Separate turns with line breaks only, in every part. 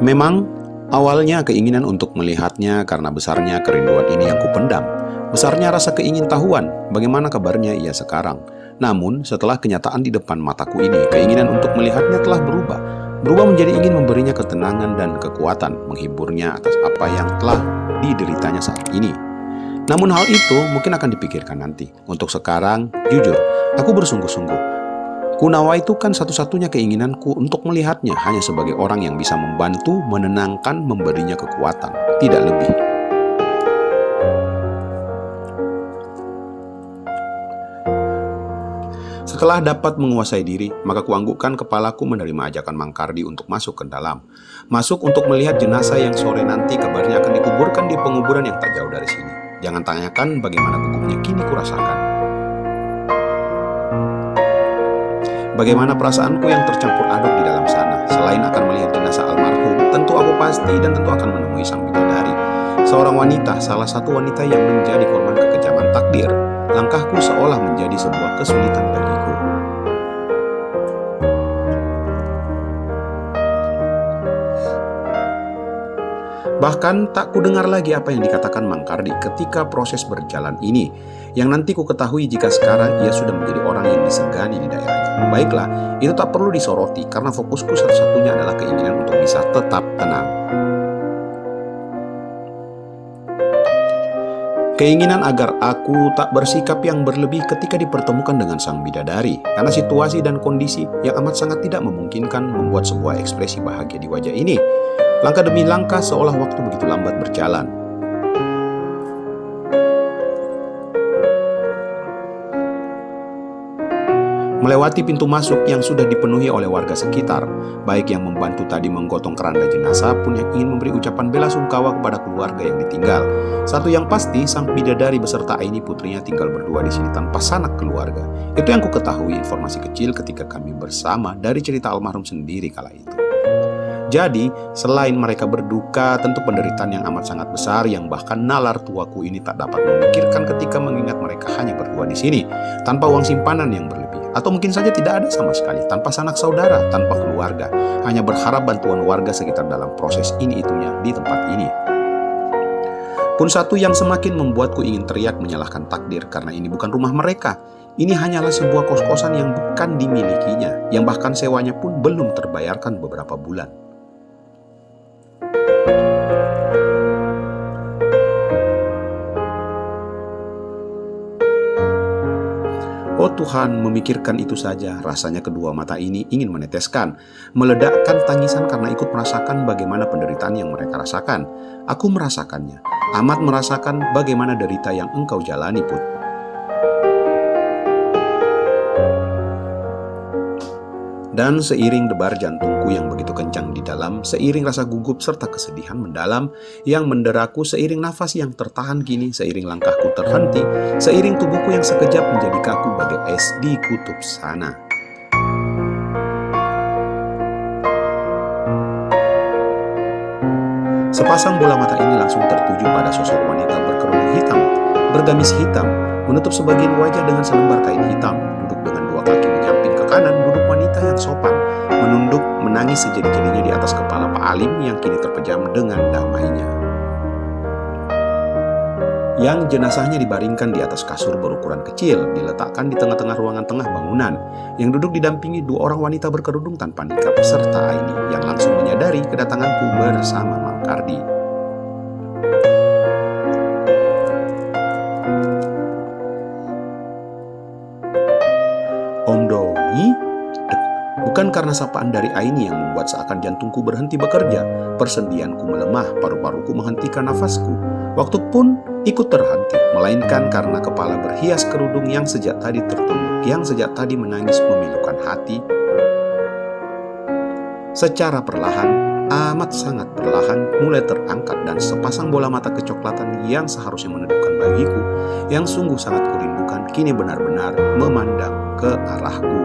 Memang awalnya keinginan untuk melihatnya karena besarnya kerinduan ini yang kupendam. Besarnya rasa keingintahuan, bagaimana kabarnya ia sekarang. Namun setelah kenyataan di depan mataku ini, keinginan untuk melihatnya telah berubah. Berubah menjadi ingin memberinya ketenangan dan kekuatan, menghiburnya atas apa yang telah dideritanya saat ini. Namun hal itu mungkin akan dipikirkan nanti. Untuk sekarang, jujur, aku bersungguh-sungguh. Kunawaitukan satu-satunya keinginanku untuk melihatnya hanya sebagai orang yang bisa membantu, menenangkan, memberinya kekuatan, tidak lebih. Setelah dapat menguasai diri, maka kuanggukkan kepalaku menerima ajakan Mang Kardi untuk masuk ke dalam. Masuk untuk melihat jenazah yang sore nanti kabarnya akan dikuburkan di penguburan yang tak jauh dari sini. Jangan tanyakan bagaimana gugupnya kini kurasakan. Bagaimana perasaanku yang tercampur aduk di dalam sana. Selain akan melihat jenazah almarhum, tentu aku pasti dan tentu akan menemui sang bidadari. Seorang wanita, salah satu wanita yang menjadi korban kekejaman takdir. Langkahku seolah menjadi sebuah kesulitan bagiku. Bahkan tak kudengar lagi apa yang dikatakan Mang Kardi ketika proses berjalan ini, yang nanti ku ketahui jika sekarang ia sudah menjadi orang yang disegani di daerahnya. Baiklah, itu tak perlu disoroti karena fokusku satu-satunya adalah keinginan untuk bisa tetap tenang. Keinginan agar aku tak bersikap yang berlebih ketika dipertemukan dengan sang bidadari, karena situasi dan kondisi yang amat sangat tidak memungkinkan membuat sebuah ekspresi bahagia di wajah ini. Langkah demi langkah seolah waktu begitu lambat berjalan. Melewati pintu masuk yang sudah dipenuhi oleh warga sekitar, baik yang membantu tadi menggotong keranda jenazah pun yang ingin memberi ucapan bela sungkawa kepada keluarga yang ditinggal. Satu yang pasti, sang bidadari beserta Aini putrinya tinggal berdua di sini tanpa sanak keluarga. Itu yang ku ketahui informasi kecil ketika kami bersama dari cerita almarhum sendiri kala itu. Jadi, selain mereka berduka, tentu penderitaan yang amat sangat besar yang bahkan nalar tuaku ini tak dapat memikirkan ketika mengingat mereka hanya berdua di sini, tanpa uang simpanan yang berlebih. Atau mungkin saja tidak ada sama sekali, tanpa sanak saudara, tanpa keluarga, hanya berharap bantuan warga sekitar dalam proses ini itunya di tempat ini. Pun satu yang semakin membuatku ingin teriak menyalahkan takdir karena ini bukan rumah mereka. Ini hanyalah sebuah kos-kosan yang bukan dimilikinya, yang bahkan sewanya pun belum terbayarkan beberapa bulan. Oh Tuhan, memikirkan itu saja, rasanya kedua mata ini ingin meneteskan, meledakkan tangisan karena ikut merasakan bagaimana penderitaan yang mereka rasakan. Aku merasakannya, amat merasakan bagaimana derita yang engkau jalani, Put. Dan seiring debar jantungku yang begitu kencang di dalam, seiring rasa gugup serta kesedihan mendalam yang menderaku, seiring nafas yang tertahan kini, seiring langkahku terhenti, seiring tubuhku yang sekejap menjadi kaku bagai es di kutub sana. Sepasang bola mata ini langsung tertuju pada sosok wanita berkerudung hitam, bergamis hitam, menutup sebagian wajah dengan selembar kain hitam, duduk dengan dua kaki menyamping ke kanan, duduk wanita yang sopan, menunduk, menangis sejadi-jadinya di atas kepala Pak Alim yang kini terpejam dengan damainya. Yang jenazahnya dibaringkan di atas kasur berukuran kecil, diletakkan di tengah-tengah ruangan tengah bangunan, yang duduk didampingi dua orang wanita berkerudung tanpa nikab serta Aini yang langsung menyadari kedatanganku bersama Mang Kardi. Om Doni? Bukan karena sapaan dari Aini yang membuat seakan jantungku berhenti bekerja, persendianku melemah, paru-paruku menghentikan nafasku. Waktu pun ikut terhenti, melainkan karena kepala berhias kerudung yang sejak tadi tertunduk, yang sejak tadi menangis memilukan hati. Secara perlahan, amat sangat perlahan, mulai terangkat dan sepasang bola mata kecoklatan yang seharusnya menedupkan bagiku, yang sungguh sangat kurindukan, kini benar-benar memandang ke arahku.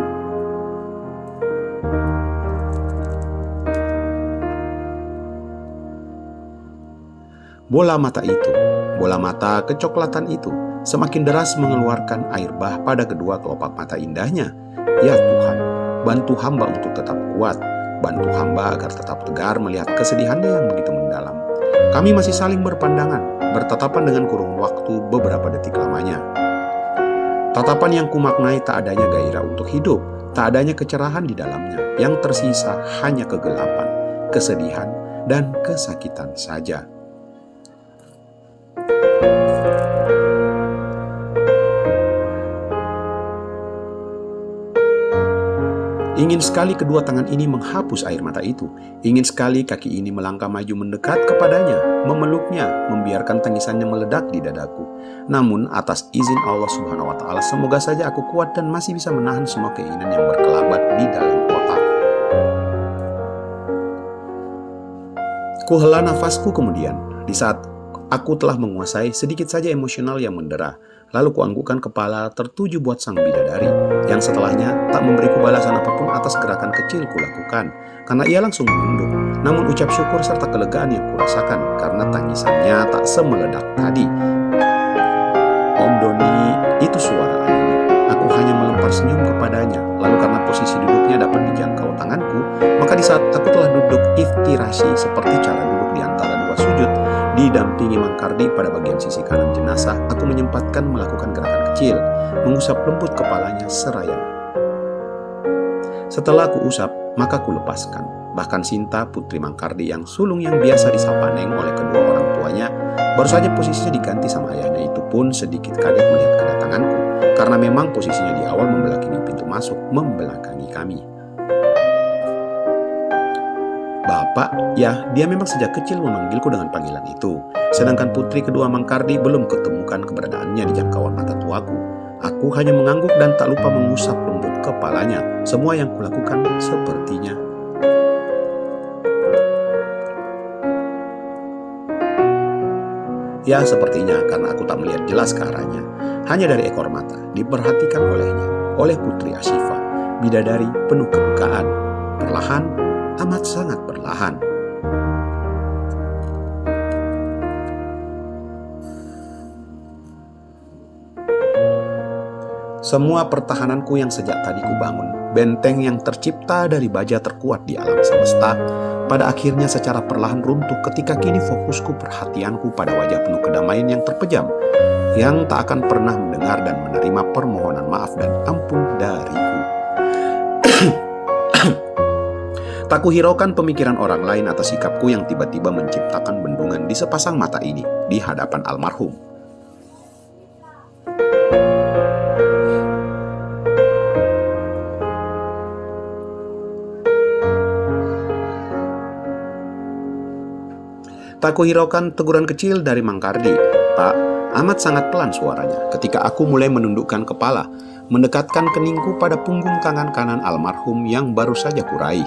Bola mata itu, bola mata kecoklatan itu, semakin deras mengeluarkan air bah pada kedua kelopak mata indahnya. Ya Tuhan, bantu hamba untuk tetap kuat. bantu hamba agar tetap tegar melihat kesedihannya yang begitu mendalam. Kami masih saling berpandangan, bertatapan dengan kurun waktu beberapa detik lamanya. Tatapan yang kumaknai tak adanya gairah untuk hidup, tak adanya kecerahan di dalamnya, yang tersisa hanya kegelapan, kesedihan, dan kesakitan saja. Ingin sekali kedua tangan ini menghapus air mata itu. Ingin sekali kaki ini melangkah maju mendekat kepadanya, memeluknya, membiarkan tangisannya meledak di dadaku. Namun atas izin Allah Subhanahu wa Ta'ala, semoga saja aku kuat dan masih bisa menahan semua keinginan yang berkelabat di dalam otak. Kuhela nafasku kemudian, di saat aku telah menguasai sedikit saja emosional yang mendera. Lalu kuanggukkan kepala tertuju buat sang bidadari, yang setelahnya tak memberiku balasan apapun atas gerakan kecil kulakukan, karena ia langsung menunduk. Namun ucap syukur serta kelegaan yang kurasakan, karena tangisannya tak semeledak tadi. Om Doni, itu suara Aini. Aku hanya melempar senyum kepadanya, lalu karena posisi duduknya dapat dijangkau tanganku, maka di saat aku telah duduk iftirasi seperti cara duduk di antara dua sujud, didampingi Mang Kardi pada bagian sisi kanan jenazah, aku menyempatkan melakukan gerakan kecil, mengusap lembut kepalanya seraya. Setelah aku usap, maka aku lepaskan. Bahkan Sinta, putri Mang Kardi yang sulung yang biasa disapa Neng oleh kedua orang tuanya, baru saja posisinya diganti sama ayahnya itu pun sedikit kaget melihat kedatanganku, karena memang posisinya di awal membelakangi pintu masuk, membelakangi kami. Bapak, ya, dia memang sejak kecil memanggilku dengan panggilan itu. Sedangkan putri kedua Mang Kardi belum ketemukan keberadaannya di jangkauan mata tuaku. Aku hanya mengangguk dan tak lupa mengusap lembut kepalanya. Semua yang kulakukan sepertinya. Ya, sepertinya karena aku tak melihat jelas ke arahnya. Hanya dari ekor mata, diperhatikan olehnya, oleh putri Asyifa, bidadari penuh kedukaan. Perlahan, amat sangat perlahan. Semua pertahananku yang sejak tadi kubangun, benteng yang tercipta dari baja terkuat di alam semesta, pada akhirnya secara perlahan runtuh ketika kini fokusku perhatianku pada wajah penuh kedamaian yang terpejam, yang tak akan pernah mendengar dan menerima permohonan maaf dan ampun dariku. Tak kuhiraukan pemikiran orang lain atas sikapku yang tiba-tiba menciptakan bendungan di sepasang mata ini di hadapan almarhum. Tak kuhiraukan teguran kecil dari Mang Kardi. Pak, amat sangat pelan suaranya ketika aku mulai menundukkan kepala, mendekatkan keningku pada punggung tangan kanan almarhum yang baru saja kuraih.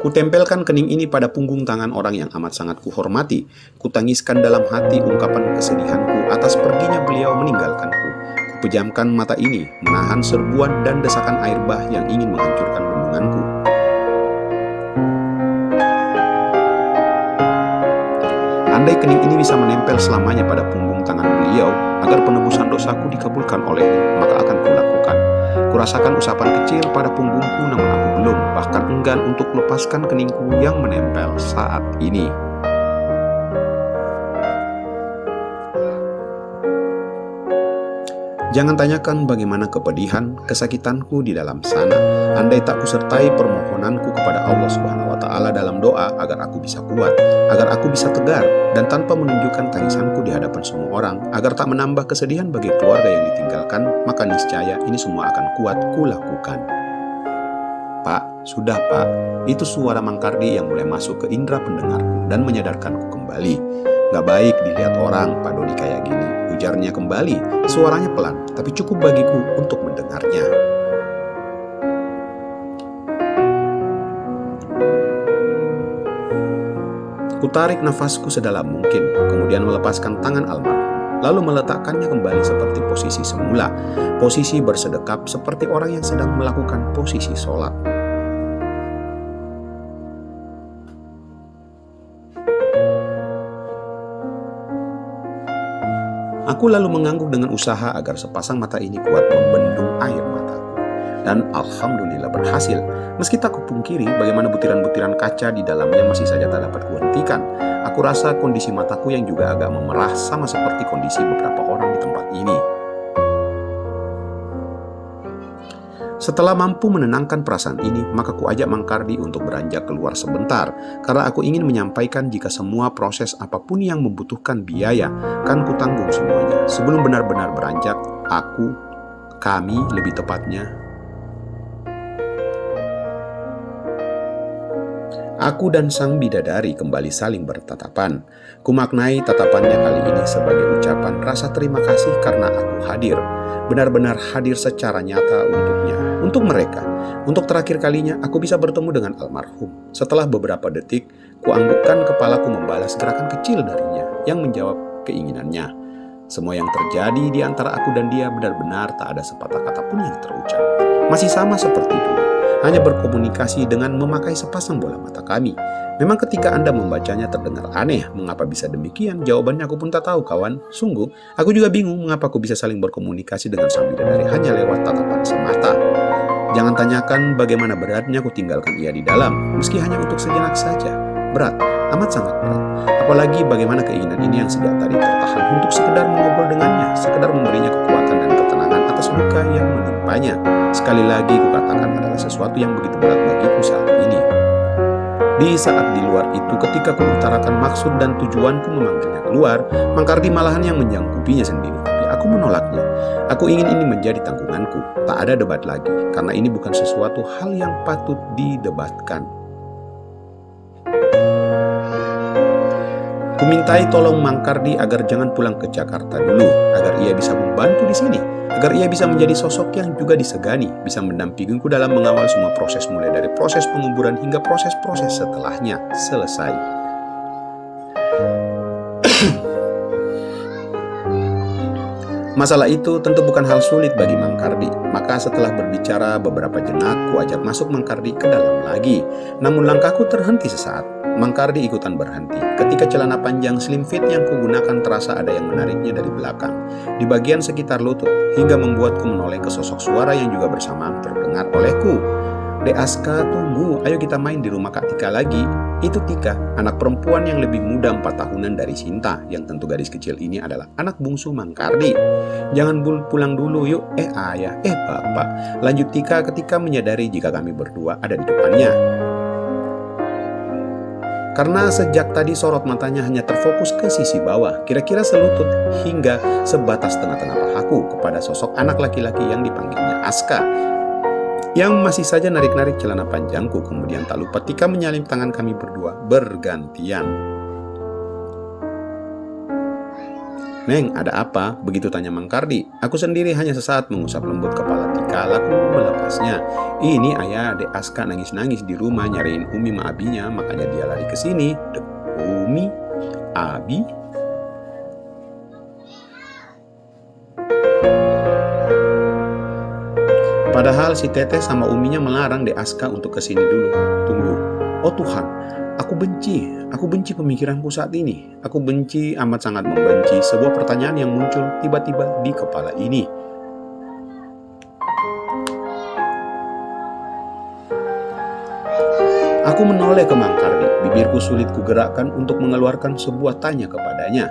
Kutempelkan kening ini pada punggung tangan orang yang amat sangat kuhormati. Kutangiskan dalam hati ungkapan kesedihanku atas perginya beliau meninggalkanku. Kupejamkan mata ini, menahan serbuan dan desakan air bah yang ingin menghancurkan bendunganku. Andai kening ini bisa menempel selamanya pada punggung tangan beliau, agar penebusan dosaku dikabulkan olehnya, maka akan kulakukan. Kurasakan usapan kecil pada punggungku, namun aku belum, bahkan enggan untuk lepaskan keningku yang menempel saat ini. Jangan tanyakan bagaimana kepedihan, kesakitanku di dalam sana, andai tak kusertai permohonanku kepada Allah Subhanahu wa Ta'ala dalam doa agar aku bisa kuat, agar aku bisa tegar, dan tanpa menunjukkan tangisanku di hadapan semua orang, agar tak menambah kesedihan bagi keluarga yang ditinggalkan, maka niscaya ini semua akan kuat kulakukan. Pak, sudah Pak, itu suara Mang Kardi yang mulai masuk ke indera pendengarku dan menyadarkanku kembali. Gak baik dilihat orang Pak Doni kayak gini, ujarnya kembali. Suaranya pelan, tapi cukup bagiku untuk mendengarnya. Kutarik nafasku sedalam mungkin, kemudian melepaskan tangan almarhum, lalu meletakkannya kembali seperti posisi semula, posisi bersedekap seperti orang yang sedang melakukan posisi sholat. Aku Aku lalu mengangguk dengan usaha agar sepasang mata ini kuat membendung air mataku. Dan alhamdulillah berhasil. Meski tak kupungkiri bagaimana butiran-butiran kaca di dalamnya masih saja tak dapat kuhentikan. Aku rasa kondisi mataku yang juga agak memerah sama seperti kondisi beberapa orang di tempat ini. Setelah mampu menenangkan perasaan ini, maka kuajak Mang Kardi untuk beranjak keluar sebentar, karena aku ingin menyampaikan jika semua proses apapun yang membutuhkan biaya, kan kutanggung semuanya. Sebelum benar-benar beranjak, kami lebih tepatnya, aku dan sang bidadari kembali saling bertatapan. Kumaknai tatapannya kali ini sebagai ucapan rasa terima kasih karena aku hadir. Benar-benar hadir secara nyata untuknya, untuk mereka. Untuk terakhir kalinya aku bisa bertemu dengan almarhum. Setelah beberapa detik, kuanggukkan kepalaku membalas gerakan kecil darinya yang menjawab keinginannya. Semua yang terjadi di antara aku dan dia benar-benar tak ada sepatah kata pun yang terucap. Masih sama seperti dulu. Hanya berkomunikasi dengan memakai sepasang bola mata kami. Memang ketika Anda membacanya terdengar aneh, mengapa bisa demikian? Jawabannya aku pun tak tahu, kawan. Sungguh, aku juga bingung mengapa aku bisa saling berkomunikasi dengan sang bidadari hanya lewat tatapan semata. Jangan tanyakan bagaimana beratnya aku tinggalkan ia di dalam, meski hanya untuk sejenak saja. Berat, amat sangat berat. Apalagi bagaimana keinginan ini yang sejak tadi tertahan untuk sekedar mengobrol dengannya, sekedar memberinya kekuatan dan ketenangan atas luka yang menimpanya. Sekali lagi kukatakan adalah sesuatu yang begitu berat bagiku saat ini. Di saat di luar itu, ketika kuutarakan maksud dan tujuanku memanggilnya keluar, Mang Kardi malahan yang menjangkupinya sendiri. Tapi aku menolaknya. Aku ingin ini menjadi tanggunganku. Tak ada debat lagi, karena ini bukan sesuatu hal yang patut didebatkan. Kumintai tolong Mang Kardi agar jangan pulang ke Jakarta dulu, agar ia bisa membantu di sini, agar ia bisa menjadi sosok yang juga disegani, bisa mendampingiku dalam mengawal semua proses mulai dari proses penguburan hingga proses-proses setelahnya selesai. Masalah itu tentu bukan hal sulit bagi Mang Kardi. Maka setelah berbicara beberapa jenak, kuajak masuk Mang Kardi ke dalam lagi. Namun langkahku terhenti sesaat. Mang Kardi ikutan berhenti. Ketika celana panjang slim fit yang kugunakan terasa ada yang menariknya dari belakang, di bagian sekitar lutut, hingga membuatku menoleh ke sosok suara yang juga bersamaan terdengar olehku. Dek Aska, tunggu, ayo kita main di rumah Kak Tika lagi. Itu Tika, anak perempuan yang lebih muda 4 tahunan dari Sinta, yang tentu gadis kecil ini adalah anak bungsu Mang Kardi. Jangan pulang dulu yuk, ayah, bapak, lanjut Tika ketika menyadari jika kami berdua ada di depannya. Karena sejak tadi sorot matanya hanya terfokus ke sisi bawah, kira-kira selutut hingga sebatas tengah-tengah pahaku kepada sosok anak laki-laki yang dipanggilnya Aska, yang masih saja narik-narik celana panjangku. Kemudian tak lupa Tika menyalip tangan kami berdua bergantian. Neng, ada apa? Begitu tanya Mang Kardi. Aku sendiri hanya sesaat mengusap lembut kepala Tika, lalu melepasnya. Ini ayah Dek Aska nangis-nangis di rumah nyariin Umi sama Abinya, makanya dia lari ke sini. Umi? Abi? Padahal si Teteh sama Uminya melarang Dek Aska untuk kesini dulu. Tunggu. Oh Tuhan, aku benci pemikiranku saat ini. Aku benci, amat sangat membenci sebuah pertanyaan yang muncul tiba-tiba di kepala ini. Aku menoleh ke Mang Kardi. Bibirku sulit kugerakkan untuk mengeluarkan sebuah tanya kepadanya.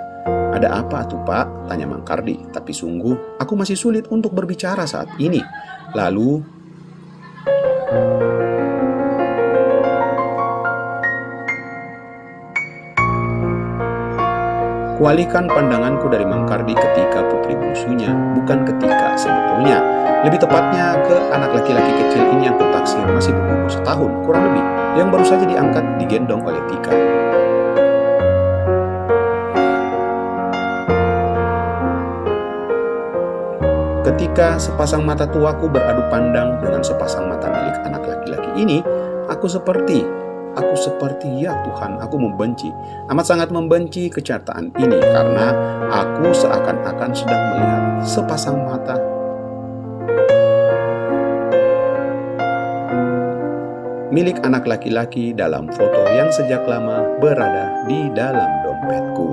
Ada apa tuh Pak? Tanya Mang Kardi. Tapi sungguh, aku masih sulit untuk berbicara saat ini. Lalu kualihkan pandanganku dari Mang Kardi ketika putri bungsunya, bukan ketika sebetulnya. Lebih tepatnya ke anak laki-laki kecil ini yang kutaksir masih berumur setahun, kurang lebih, yang baru saja diangkat digendong oleh Tika. Ketika sepasang mata tuaku beradu pandang dengan sepasang mata milik anak laki-laki ini, aku seperti ya Tuhan, aku membenci, amat sangat membenci kenyataan ini, karena aku seakan-akan sedang melihat sepasang mata milik anak laki-laki dalam foto yang sejak lama berada di dalam dompetku.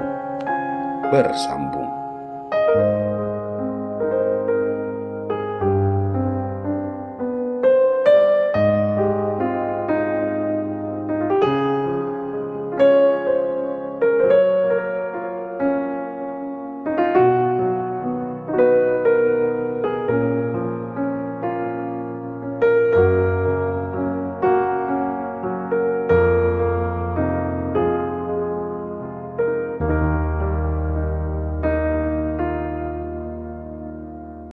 Bersambung.